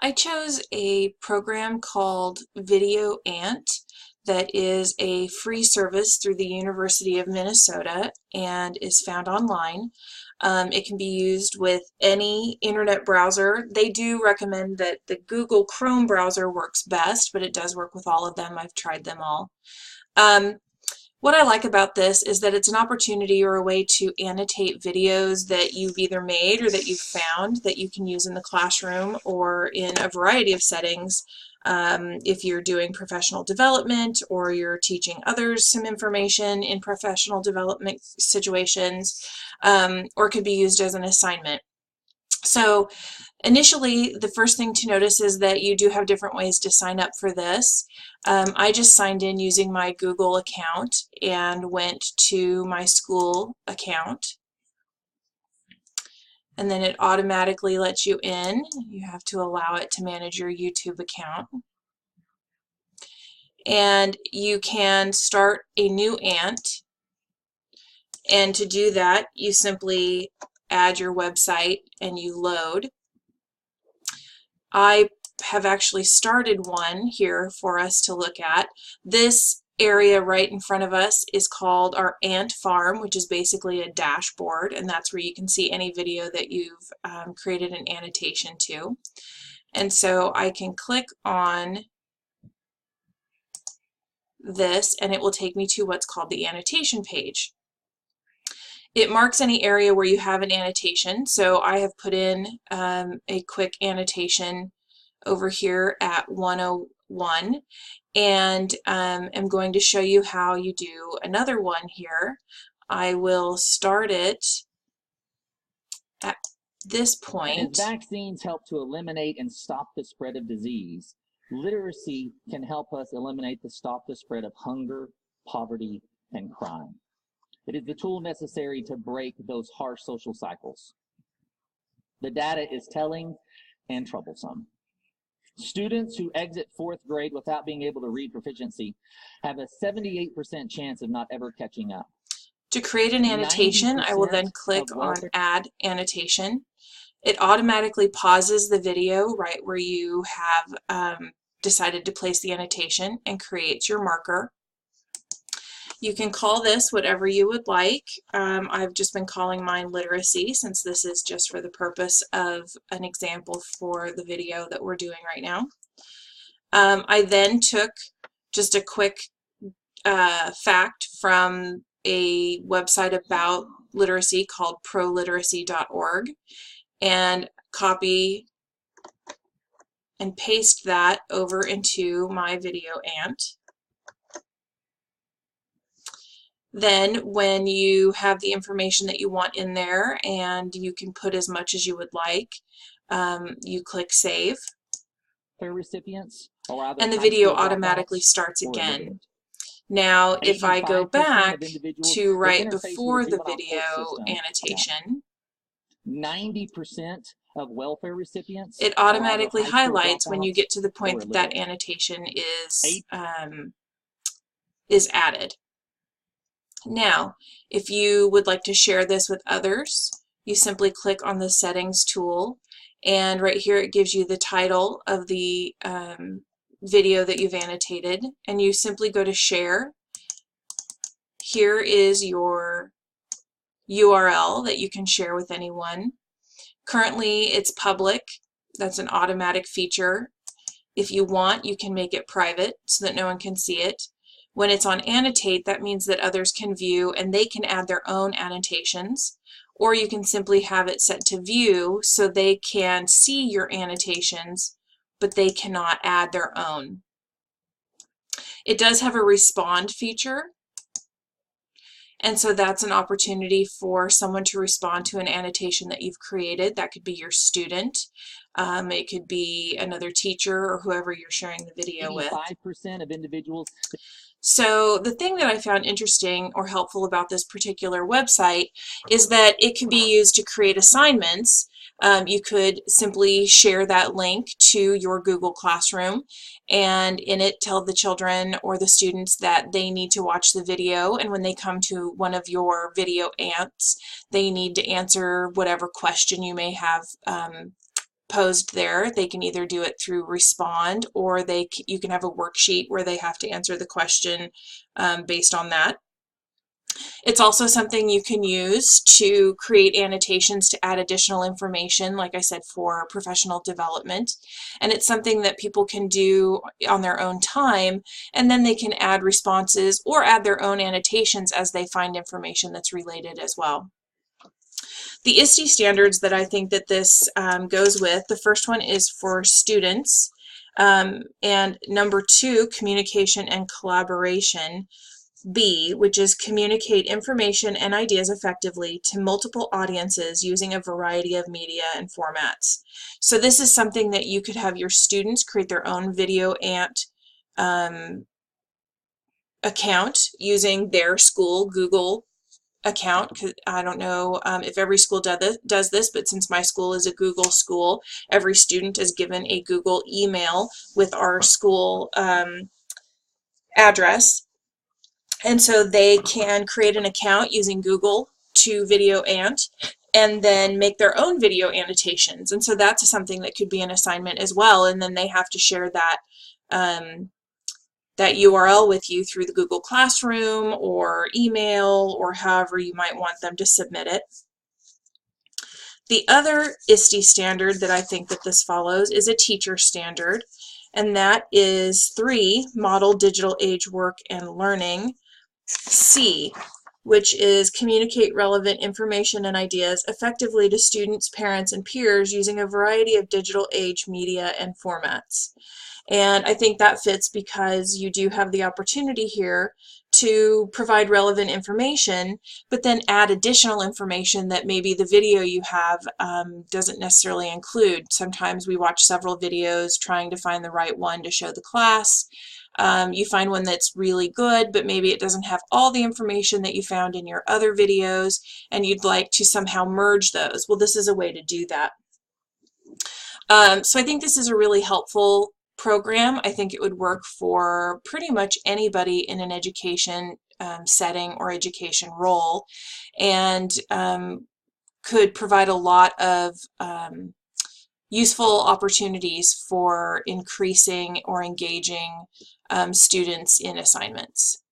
I chose a program called VideoAnt that is a free service through the University of Minnesota and is found online. It can be used with any internet browser. They do recommend that the Google Chrome browser works best, but it does work with all of them. I've tried them all. What I like about this is that it's an opportunity or a way to annotate videos that you've either made or that you've found that you can use in the classroom or in a variety of settings. If you're doing professional development or you're teaching others some information in professional development situations, or it could be used as an assignment. So initially, the first thing to notice is that you do have different ways to sign up for this. I just signed in using my Google account and went to my school account. And then it automatically lets you in. You have to allow it to manage your YouTube account. And you can start a new ant. And to do that, you simply add your website and you load. I have actually started one here for us to look at. This area right in front of us is called our ant farm, which is basically a dashboard, and that's where you can see any video that you've created an annotation to. And so I can click on this and it will take me to what's called the annotation page. It marks any area where you have an annotation, so I have put in a quick annotation over here at 101, and I'm going to show you how you do another one here. I will start it at this point. As vaccines help to eliminate and stop the spread of disease, literacy can help us stop the spread of hunger, poverty, and crime. It is the tool necessary to break those harsh social cycles. The data is telling and troublesome. Students who exit 4th grade without being able to read proficiency have a 78% chance of not ever catching up. To create an annotation, I will then click on Add Annotation. It automatically pauses the video right where you have decided to place the annotation and creates your marker. You can call this whatever you would like. I've just been calling mine literacy since this is just for the purpose of an example for the video that we're doing right now. I then took just a quick fact from a website about literacy called proliteracy.org and copy and paste that over into my VideoAnt. Then when you have the information that you want in there and you can put as much as you would like, you click Save. Recipients, and the video automatically starts again. Now, if I go back to right before the video annotation, 90% of welfare recipients, it automatically highlights when you get to the point that that annotation is added. Now, if you would like to share this with others, you simply click on the Settings tool, and right here it gives you the title of the video that you've annotated, and you simply go to Share. Here is your URL that you can share with anyone. Currently, it's public. That's an automatic feature. If you want, you can make it private so that no one can see it. When it's on Annotate, that means that others can view and they can add their own annotations, or you can simply have it set to View so they can see your annotations, but they cannot add their own. It does have a Respond feature, and so that's an opportunity for someone to respond to an annotation that you've created. That could be your student. It could be another teacher or whoever you're sharing the video with. 85% of individuals. So the thing that I found interesting or helpful about this particular website is that it can be used to create assignments. You could simply share that link to your Google Classroom and in it tell the children or the students that they need to watch the video, and when they come to one of your video ants, they need to answer whatever question you may have posed there. They can either do it through Respond, or you can have a worksheet where they have to answer the question based on that. It's also something you can use to create annotations to add additional information, like I said, for professional development. And it's something that people can do on their own time, and then they can add responses or add their own annotations as they find information that's related as well. The ISTE standards that I think that this goes with, the first one is for students, and number 2, communication and collaboration. B, which is communicate information and ideas effectively to multiple audiences using a variety of media and formats. So this is something that you could have your students create their own VideoAnt account using their school Google account. I don't know if every school does this, but since my school is a Google school, every student is given a Google email with our school address. And so they can create an account using Google to VideoAnt and then make their own video annotations. And so that's something that could be an assignment as well. And then they have to share that that URL with you through the Google Classroom or email, or however you might want them to submit it. The other ISTE standard that I think that this follows is a teacher standard, and that is 3, model digital age work and learning. C, which is communicate relevant information and ideas effectively to students, parents, and peers using a variety of digital age media and formats. And I think that fits because you do have the opportunity here to provide relevant information, but then add additional information that maybe the video you have doesn't necessarily include. Sometimes we watch several videos trying to find the right one to show the class. You find one that's really good, but maybe it doesn't have all the information that you found in your other videos, and you'd like to somehow merge those. Well, this is a way to do that. So I think this is a really helpful program. I think it would work for pretty much anybody in an education setting or education role, and could provide a lot of useful opportunities for increasing or engaging students in assignments.